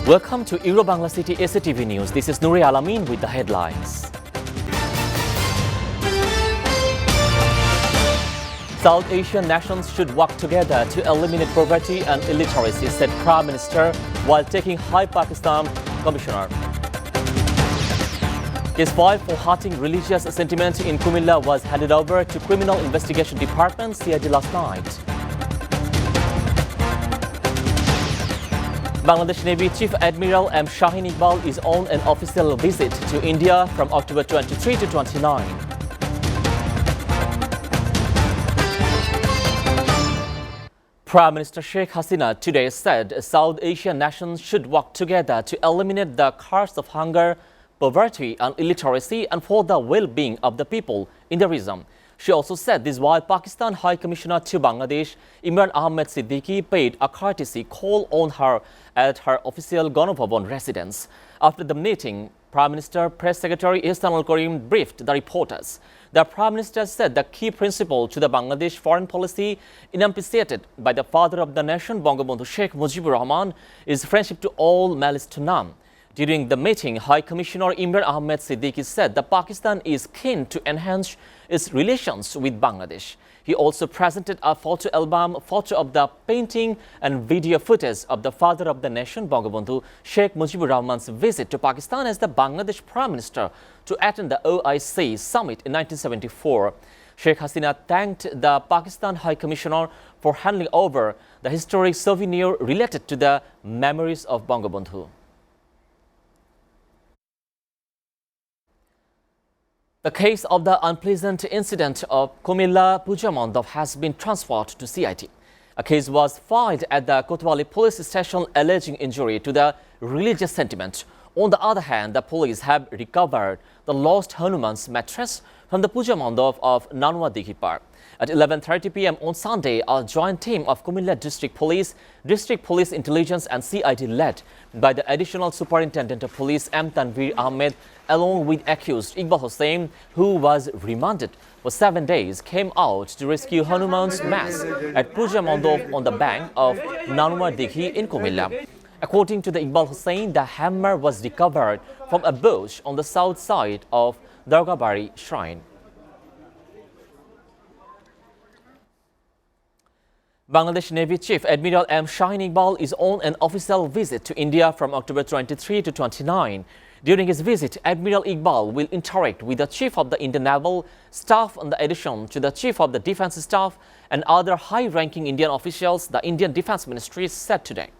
Welcome to Bangla City SATV News. This is Nuri Alamin with the headlines. South Asian nations should work together to eliminate poverty and illiteracy, said Prime Minister while taking High Pakistan Commissioner. Case file for hurting religious sentiment in Kumila was handed over to Criminal Investigation Department CID last night. Bangladesh Navy Chief Admiral M. Shikbal is on an official visit to India from October 23 to 29. Prime Minister Sheikh Hasina today said South Asian nations should work together to eliminate the curse of hunger, poverty and illiteracy and for the well-being of the people in the region. She also said this while Pakistan High Commissioner to Bangladesh, Imran Ahmed Siddiqui, paid a courtesy call on her at her official Ganabhavan residence. After the meeting, Prime Minister Press Secretary Ihsan Al-Karim briefed the reporters. The Prime Minister said the key principle to the Bangladesh foreign policy enunciated by the father of the nation, Bangabandhu Sheikh Mujibur Rahman, is friendship to all, malice to none. During the meeting, High Commissioner Imran Ahmed Siddiqui said that Pakistan is keen to enhance its relations with Bangladesh. He also presented a photo album, photo of the painting and video footage of the father of the nation, Bangabandhu Sheikh Mujibur Rahman's visit to Pakistan as the Bangladesh Prime Minister to attend the OIC summit in 1974. Sheikh Hasina thanked the Pakistan High Commissioner for handing over the historic souvenir related to the memories of Bangabandhu. The case of the unpleasant incident of Kumila pujamondov has been transferred to CID. A case was filed at the Kotwali police station alleging injury to the religious sentiment. On the other hand, the police have recovered the lost Hanuman's mattress from the pujamondov of Nanwa Dighi Park. At 11:30 p.m. on Sunday, a joint team of Kumila District Police Intelligence and CID led by the Additional Superintendent of Police M. Tanveer Ahmed along with accused Iqbal Hussain, who was remanded for 7 days, came out to rescue Hanuman's mask at pujamondov on the bank of Nanwa Dighi in Kumila. According to the Iqbal Hussain, the hammer was recovered from a bush on the south side of Dargabari Shrine. Bangladesh Navy Chief Admiral M. Shikbal is on an official visit to India from October 23 to 29. During his visit, Admiral Iqbal will interact with the Chief of the Indian Naval Staff in addition to the Chief of the Defence Staff and other high-ranking Indian officials, the Indian Defence Ministry said today.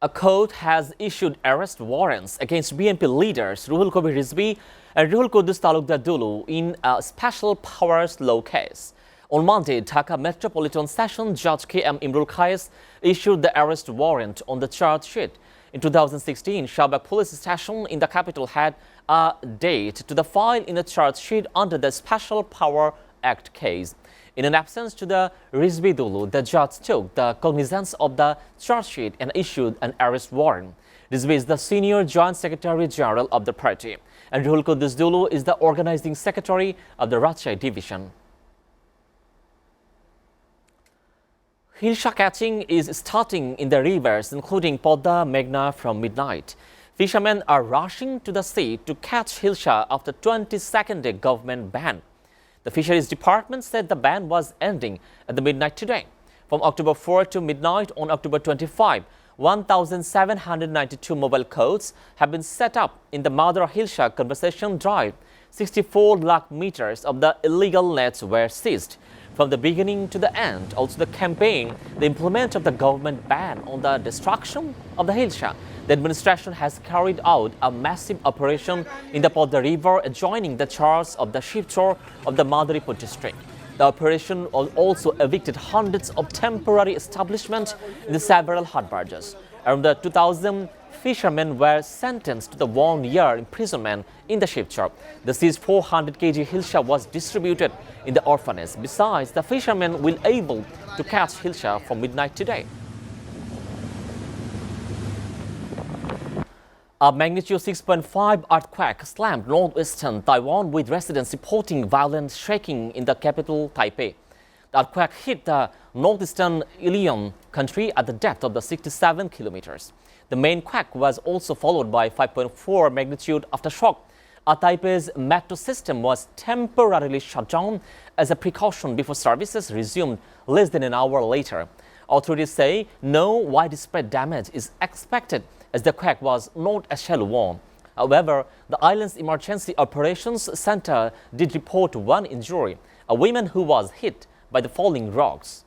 A court has issued arrest warrants against BNP leaders Ruhul Kabir Rizvi and Ruhul Qudus Talukdar Dulu in a special powers law case. On Monday, Dhaka Metropolitan Session Judge K.M. Imrul Qais issued the arrest warrant on the charge sheet. In 2016, Shahbag Police Station in the capital had a date to the file in the charge sheet under the Special Power Act case. In an absence to the Rizvi Dulu, the judge took the cognizance of the charge sheet and issued an arrest warrant. Rizvi is the senior joint secretary general of the party, and Ruhul Qudus Dulu is the organizing secretary of the Rajshahi division. Hilsa catching is starting in the rivers, including Podda, Meghna, from midnight. Fishermen are rushing to the sea to catch hilsa after 22nd-day government ban. The Fisheries Department said the ban was ending at the midnight today. From October 4 to midnight on October 25, 1,792 mobile codes have been set up in the Mother Hilsa Conservation Drive. 64 lakh meters of the illegal nets were seized. From the beginning to the end, also the campaign, the implement of the government ban on the destruction of the hilsa. The administration has carried out a massive operation in the Podda River adjoining the chars of the shipshore of the Madrid district. The operation also evicted hundreds of temporary establishments in the several hard barges. Around the 2,000 fishermen were sentenced to the 1-year imprisonment in the shipshore. The seized 400 kg hilsa was distributed in the orphanage. Besides, the fishermen will able to catch hilsa from midnight today. A magnitude 6.5 earthquake slammed northeastern Taiwan, with residents reporting violent shaking in the capital, Taipei. The earthquake hit the northeastern Ilion country at the depth of 67 kilometers. The main quake was also followed by 5.4 magnitude aftershock. Taipei's metro system was temporarily shut down as a precaution before services resumed less than an hour later. Authorities say no widespread damage is expected, as the quake was not a shallow one. However, the island's Emergency Operations Center did report one injury, a woman who was hit by the falling rocks.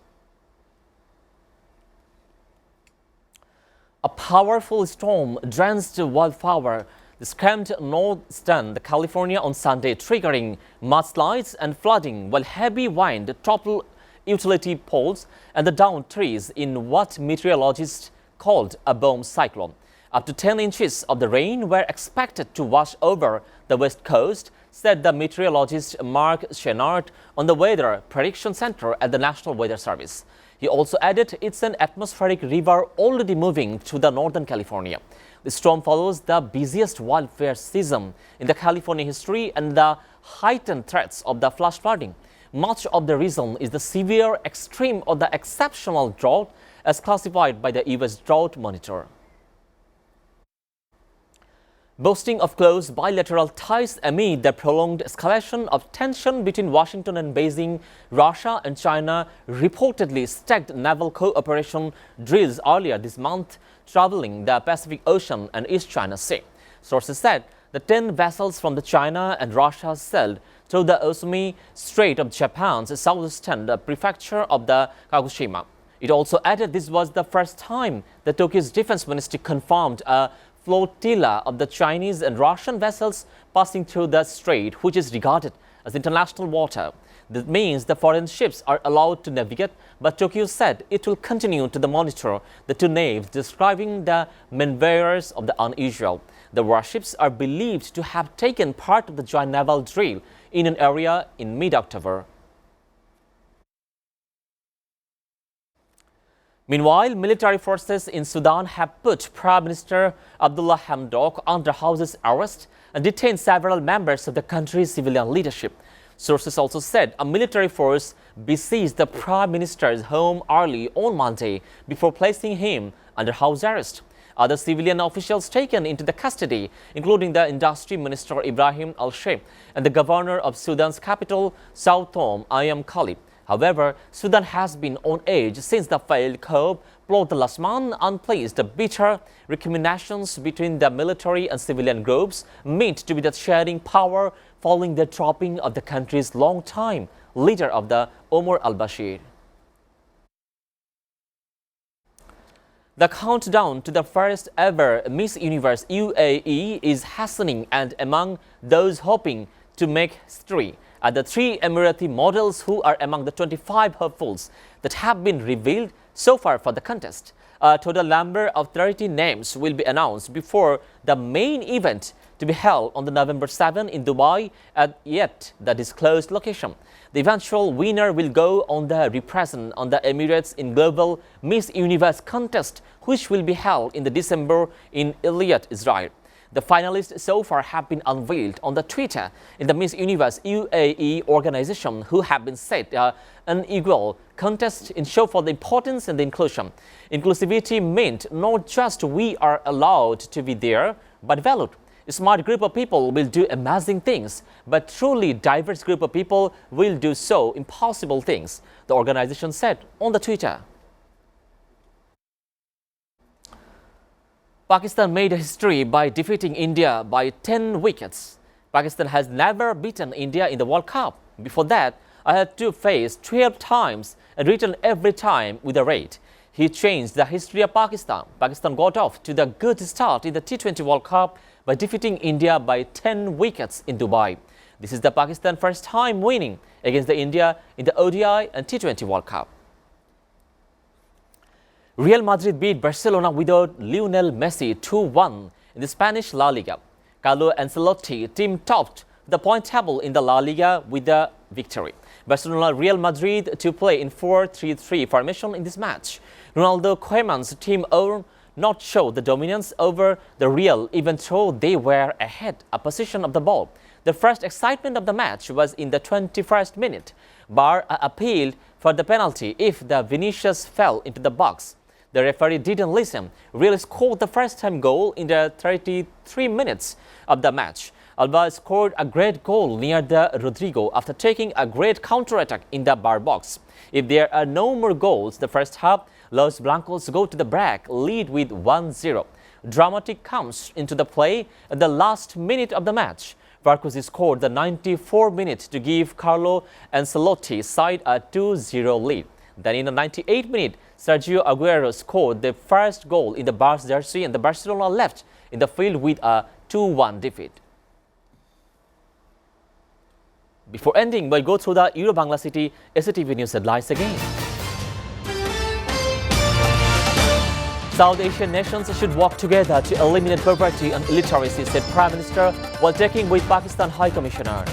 A powerful storm drenched wildflower slammed northeastern California on Sunday, triggering mudslides and flooding, while heavy wind toppled utility poles and downed trees in what meteorologists called a bomb cyclone. Up to 10 inches of the rain were expected to wash over the west coast, said the meteorologist Mark Chenard on the Weather Prediction Center at the National Weather Service. He also added it's an atmospheric river already moving to the northern California. The storm follows the busiest wildfire season in the California history and the heightened threats of the flash flooding. Much of the reason is the severe, extreme, or the exceptional drought as classified by the U.S. Drought Monitor. Boasting of close bilateral ties amid the prolonged escalation of tension between Washington and Beijing, Russia and China reportedly staged naval cooperation drills earlier this month, traveling the Pacific Ocean and East China Sea. Sources said the 10 vessels from China and Russia sailed through the Otsumi Strait of Japan's southeastern prefecture of the Kagoshima. It also added this was the first time the Tokyo's defense ministry confirmed a flotilla of the Chinese and Russian vessels passing through the strait, which is regarded as international water. That means the foreign ships are allowed to navigate, but Tokyo said it will continue to monitor the two navies, describing the manœuvers of the unusual. The warships are believed to have taken part of the joint naval drill in an area in mid-October. Meanwhile, military forces in Sudan have put Prime Minister Abdullah Hamdok under house arrest and detained several members of the country's civilian leadership. Sources also said a military force besieged the Prime Minister's home early on Monday before placing him under house arrest. Other civilian officials taken into the custody, including the Industry Minister Ibrahim Al-Sheikh and the governor of Sudan's capital, Southom Ayam Khalib. However, Sudan has been on edge since the failed coup plot last month, unpleased bitter recriminations between the military and civilian groups meant to be the sharing power following the dropping of the country's long-time leader of the Omar al-Bashir. The countdown to the first ever Miss Universe UAE is hastening, and among those hoping to make history are the 3 Emirati models who are among the 25 hopefuls that have been revealed so far for the contest. A total number of 30 names will be announced before the main event to be held on November 7 in Dubai at yet the disclosed location. The eventual winner will go on the represent on the Emirates in Global Miss Universe contest, which will be held in December in Eilat, Israel. The finalists so far have been unveiled on the Twitter in the Miss Universe UAE organization, who have been set an equal contest in show for the importance and the inclusion. Inclusivity meant not just we are allowed to be there, but valued. A smart group of people will do amazing things, but truly diverse group of people will do so impossible things, the organization said on the Twitter. Pakistan made history by defeating India by 10 wickets. Pakistan has never beaten India in the World Cup. Before that, I had to face 12 times and return every time with a raid. He changed the history of Pakistan. Pakistan got off to the good start in the T20 World Cup by defeating India by 10 wickets in Dubai. This is the Pakistan first time winning against the India in the ODI and T20 World Cup. Real Madrid beat Barcelona without Lionel Messi 2-1 in the Spanish La Liga. Carlo Ancelotti team topped the point table in the La Liga with the victory. Barcelona Real Madrid to play in 4-3-3 formation in this match. Ronaldo Koeman's team owned not show the dominance over the Real even though they were ahead a possession of the ball. The first excitement of the match was in the 21st minute. Bar appealed for the penalty if the Vinicius fell into the box. The referee didn't listen. Real scored the first-time goal in the 33 minutes of the match. Alba scored a great goal near the Rodrigo after taking a great counter-attack in the Bar box. If there are no more goals the first half, Los Blancos go to the break lead with 1-0. Dramatic comes into the play at the last minute of the match. Varcosi scored the 94th minute to give Carlo Ancelotti's side a 2-0 lead. Then in the 98th minute, Sergio Aguero scored the first goal in the Bar's jersey and the Barcelona left in the field with a 2-1 defeat. Before ending, we'll go through the Euro-Bangla City SATV News headlines again. South Asian nations should work together to eliminate poverty and illiteracy, said Prime Minister while talking with Pakistan High Commissioner.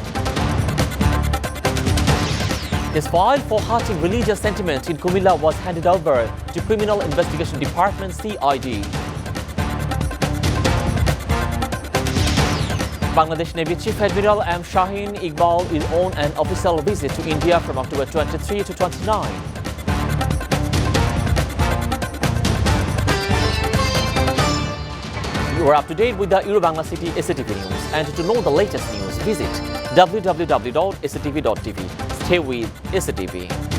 His file for hurting religious sentiment in Kumila was handed over to Criminal Investigation Department CID. Bangladesh Navy Chief Admiral M. Shaheen Iqbal is on an official visit to India from October 23 to 29. You are up to date with the Euro-Bangla City SATV News, and to know the latest news, visit www.satv.tv. Stay with SATV.